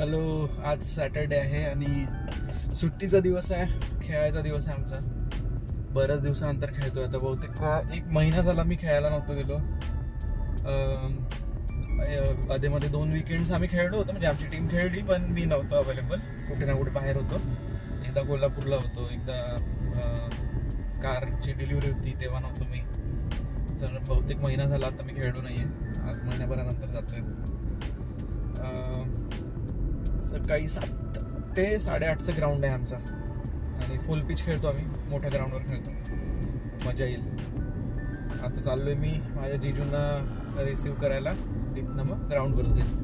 Hello, आज Saturday आहे आणि सुट्टीचा दिवस आहे, खेळायचा दिवस आहे आमचा. बऱ्याच दिवसानंतर खेळतोय आता. बहुतेक 1 महिना झाला मी खेळायला नव्हतो गेलो. आधीमध्ये 2 विकेंड्स आम्ही खेळलो होतो, म्हणजे आमची टीम खेळली, पण मी नव्हतो अवेलेबल. कुठे ना कुठे बाहेर होतो. एकदा कोल्हापूरला होतो, एकदा कारची डिलिव्हरी होती तेव्हा नव्हतो मी. तर बहुतेक महिना झाला आता मी खेळलो नाही आहे. आज महिन्याभरानंतर जातोय. सकाळी 7 ते 8:30चं ग्राउंड आहे आमचा आणि फुल पिच खेळतो आम्ही. मोठ्या ग्राउंडवर खेळतो, मजा येईल. आता चाललोय मी माझ्या जीजूंना रिसीव्ह करायला, तिथनं मग ग्राउंडवर जाईल.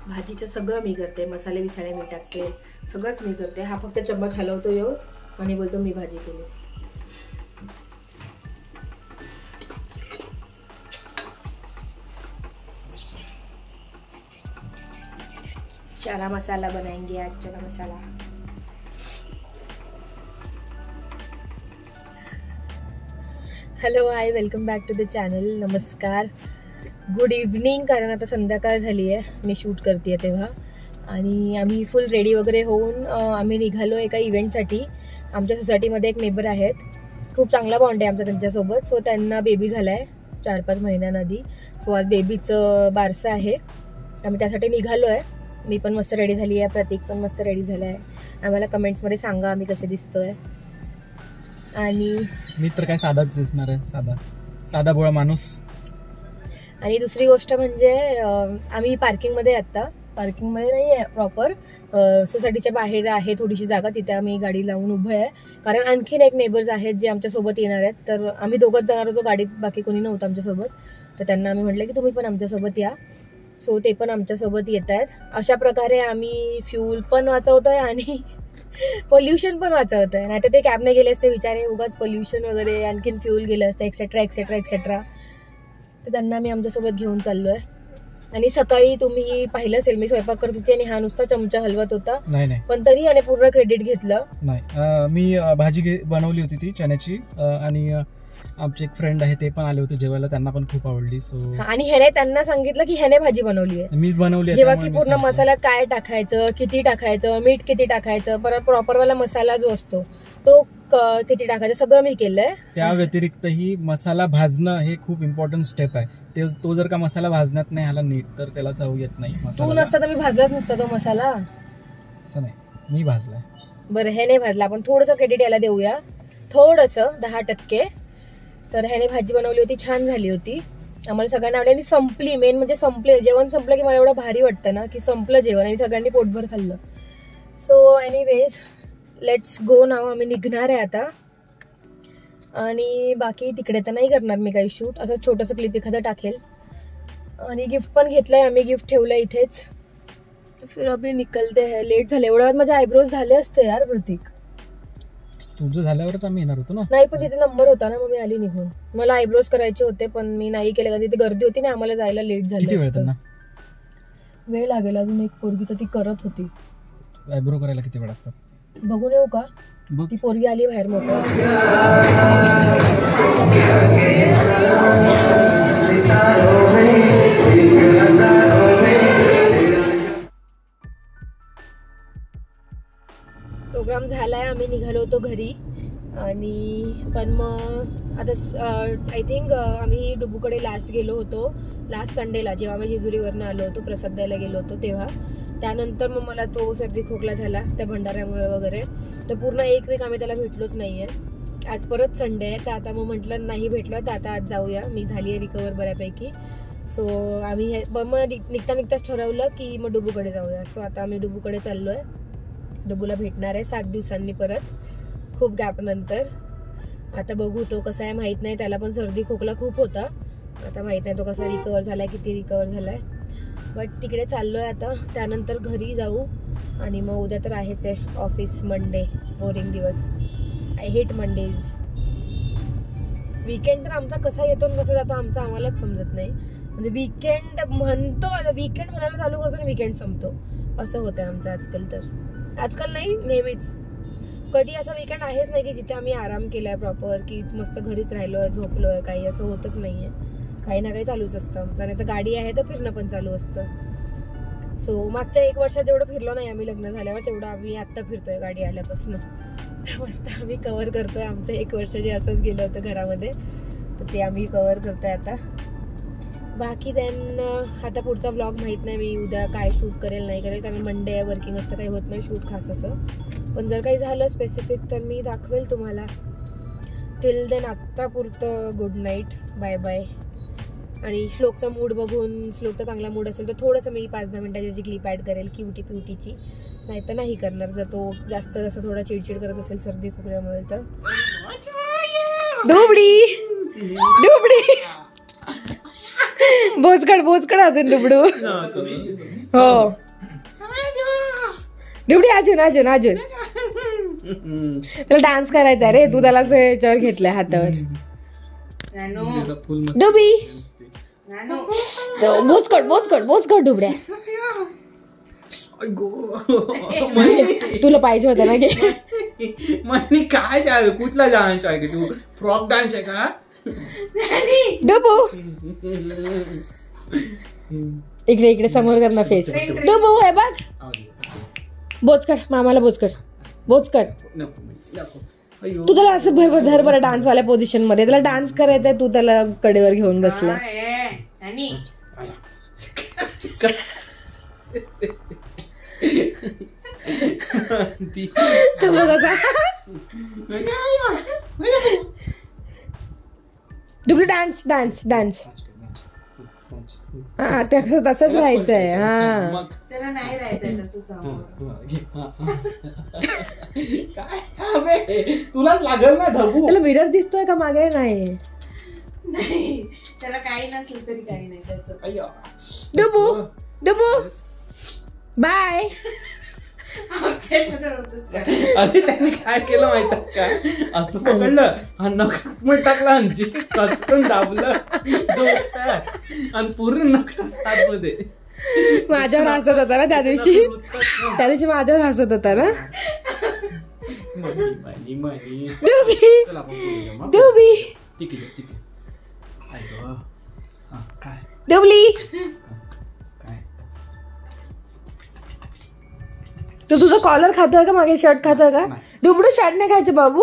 भाजीचं सगळं मी करते, मसाले बिसाले मी टाकते, सगळंच मी करते. हा फक्त चम्मच हलवतो येऊ आणि बोलतो मी भाजी केली. चना मसाला बनाएंगे आज, chana masala. Hello, hi, welcome back to the channel. नमस्कार, गुड इव्हनिंग. कारण आता संध्याकाळ झाली आहे, मी शूट करते तेव्हा. आणि आम्ही फुल रेडी वगैरे होऊन आम्ही निघालो एका इव्हेंटसाठी. आमच्या सोसायटीमध्ये एक नेबर आहेत, खूप चांगला बॉन्ड आहे आमचा त्यांच्यासोबत. सो त्यांना बेबी झाला आहे 4-5 महिन्यांआधी. सो आज बेबीचं बारसं आहे, आम्ही त्यासाठी निघालो आहे. मी पण मस्त रेडी झाली आहे, प्रतीक पण मस्त रेडी झाला आहे. आम्हाला कमेंट्समध्ये सांगा आम्ही कसे दिसतोय. आणि मी तर काय साधाच दिसणार आहे, साधा भोळा माणूस. आणि दुसरी गोष्ट म्हणजे आम्ही पार्किंगमध्ये आता पार्किंगमध्ये नाही आहे प्रॉपर, सोसायटीच्या बाहेर आहे थोडीशी जागा, तिथे आम्ही गाडी लावून उभं आहे. कारण आणखीन एक नेबर्स आहेत जे आमच्यासोबत येणार आहेत. तर आम्ही दोघंच जाणार होतो गाडीत, बाकी कोणी नव्हतं आमच्यासोबत. तर त्यांना आम्ही म्हटलं की तुम्ही पण आमच्यासोबत या. सो ते पण आमच्यासोबत येत आहेत. अशा प्रकारे आम्ही फ्यूल पण वाचवतोय आणि पोल्युशन पण वाचवतोय. नाही तर ते कॅबने गेले असते विचारे, उगाच पोल्युशन वगैरे, आणखीन फ्यूल गेलं असतं, एक्सेट्रा एक्सेट्रा एक्सेट्रा. तर त्यांना मी आमच्यासोबत घेऊन चाललोय. आणि सकाळी तुम्ही पाहिलं असेल मी स्वयंपाक करत होती आणि हा नुसता चमचा हलवत होता. नाही, पण तरी याने पूर्ण क्रेडिट घेतलं. नाही, मी भाजी बनवली होती ती चण्याची. आणि आमचे एक फ्रेंड आहे ते पण आले होते जेवायला, त्यांना पण खूप आवडली. सो आणि ह्याने त्यांना सांगितलं की ह्याने भाजी बनवली आहे, मी बनवली. जेव्हा की पूर्ण मसाल्यात काय टाकायचं, किती टाकायचं, मीठ किती टाकायचं, परत प्रॉपरवाला मसाला जो असतो तो किती टाकायचं, सगळं मी केलंय. त्या व्यतिरिक्तही मसाला भाजणं हे खूप इम्पॉर्टंट स्टेप आहे. तो जर का मसाला भाजण्यात नाही आला नीट तर त्याला चव येत नाही. तू नसता तर मी भाजलाच नसता तो मसाला. असं नाही, मी भाजलाय. बरं, हे नाही भाजला. आपण थोडंसं क्रेडिट याला देऊया, थोडंसं 10%. तर ह्याने भाजी बनवली होती, छान झाली होती, आम्हाला सगळ्यांना आवडली. आणि संपली, मेन म्हणजे संपले. जेवण संपलं की मला एवढं भारी वाटतं ना की संपलं जेवण आणि सगळ्यांनी पोटभर खाल्लं. सो एनिवेज, लेट्स गो नाव. आम्ही निघणार आहे आता. आणि बाकी तिकडे तर नाही करणार मी काही शूट, असं छोटंसं क्लिप एखादं टाकेल. आणि गिफ्ट पण घेतलंय आम्ही, गिफ्ट ठेवलंय इथेच. फिर अभी निकलते है. लेट झाले, एवढ्या माझे आयब्रोज झाले असते यार प्रतीक. तुमचं झाल्यावरच आम्ही येणार होतो ना. नाही, पण तिथे नंबर होता ना, मग मी आली निघून. मला आयब्रोज करायचे होते पण मी नाही केले, कारण तिथे गर्दी होती ना, आम्हाला जायला लेट झालं. किती वेळ त्यांना? वेळ लागेल अजून. एक पोरगीचं ती करत होती. आयब्रो करायला किती वेळ लागतात? बघून येऊ का? ती पोरगी आली बाहेर मोकळं. प्रोग्राम झालाय, आम्ही निघालो होतो घरी. आणि पण मग आता आय थिंक आम्ही डुबूकडे लास्ट गेलो होतो लास्ट संडेला, जेव्हा आम्ही जेजुरीवरनं आलो होतो, प्रसाद द्यायला गेलो होतो तेव्हा. त्यानंतर मग मला तो सर्दी खोकला झाला त्या भंडाऱ्यामुळे वगैरे. तर पूर्ण 1 वीक आम्ही त्याला भेटलोच नाहीये. आज परत संडे आहे, तर आता मग म्हटलं नाही भेटलं तर आता आज जाऊया. मी झाली आहे रिकवर बऱ्यापैकी. सो आम्ही मग निघताच ठरवलं की मग डुबूकडे जाऊया. सो आता आम्ही डुबूकडे चाललो आहे. डुबूला भेटणार आहे 7 दिवसांनी परत, खूप गॅप नंतर. आता बघू तो कसा आहे माहीत नाही, त्याला पण सर्दी खोकला खूप होता. आता माहीत नाही तो कसा रिकवर झालाय, किती रिकवर झालाय. बट तिकडे चाललोय आता. त्यानंतर घरी जाऊ. आणि मग उद्या तर आहेच आहे ऑफिस, मंडे, बोरिंग दिवस. I hate Mondays. वीकेंड तर आमचा कसा येतो आणि कसा जातो आमचा आम्हालाच समजत नाही. म्हणजे वीकेंड म्हणतो, वीकेंड म्हणायला चालू करतो आणि वीकेंड संपतो, असं होतंय आमचं आजकाल. तर आजकाल नाही, नेहमीच. कधी असं वीकेंड आहेच नाही की जिथे आम्ही आराम केलाय प्रॉपर, की मस्त घरीच राहिलोय, झोपलोय, काही असं होतच नाहीये. काही ना काही चालूच असतं आमचं. नाही तर गाडी आहे तर फिरणं पण चालू असतं. सो मागच्या 1 वर्षात जेवढं फिरलो नाही आम्ही लग्न झाल्यावर तेवढं आम्ही आत्ता फिरतोय गाडी आल्यापासून. मस्त आम्ही कव्हर करतोय आमचं 1 वर्ष जे असंच गेलं होतं घरामध्ये, तर ते आम्ही कव्हर करतोय आता. बाकी देन आता पुढचा व्लॉग माहीत नाही मी उद्या काय शूट करेल नाही करेल, कारण मंडे आहे, वर्किंग असतं, काही होत नाही शूट खास असं. पण जर काही झालं स्पेसिफिक तर मी दाखवेल तुम्हाला. टिल देन आत्ता पुरतं गुड नाईट, बाय बाय. आणि श्लोकचा मूड बघून, श्लोकचा चांगला मूड असेल तर थोडंसं मी 5-10 मिनिटाची जी क्लिप ॲड करेल क्यूटी प्युटीची, नाही तर नाही करणार. जर तो जास्त जसं थोडा चिडचिड करत असेल सर्दी खोकल्यामुळे तर. डुबडी डुबडी बोचकड अजून डुबडू. हो डुबडी अजून त्याला डान्स करायचा रे, तू त्याला याच्यावर घेतलाय हातावर. डुबी बोचकड डुबड्या. तुला पाहिजे होता ना घे. मनी काय कुठला डान्स आहे तू? फ्रॉक डान्स आहे का? डुबू इकडे समोर कर ना फेस. डुबू आहे बघ. बोचकड मामाला बोचकड. तू त्याला असं भरभर धर बरं डान्स वाल्या पोझिशन मध्ये. त्याला डान्स करायचंय, तू त्याला कडेवर घेऊन बसला. डुबू डान्स हा तसंच राहायचंय. हा त्याला नाही राहायचंय तुलाच लागल ना ढबू. त्याला मिरर दिसतोय का मागे? नाही त्याला काही नसलं तरी काही नाही त्याचं. डुबू बाय. अरे त्यांनी काय केलं माहित का? असं पकडलं आणि नख हातमध्ये टाकला आणि कचकन दाबलं आणि पूर्ण नख टाकतात मध्ये. माझ्यावर हसत होता ना त्या दिवशी माझ्यावर हसत होता ना. डुबी डुबली तू तुझं कॉलर खातोय का? मागे शर्ट खातोय का? डुबडू शर्ट नाही खायचं बाबू.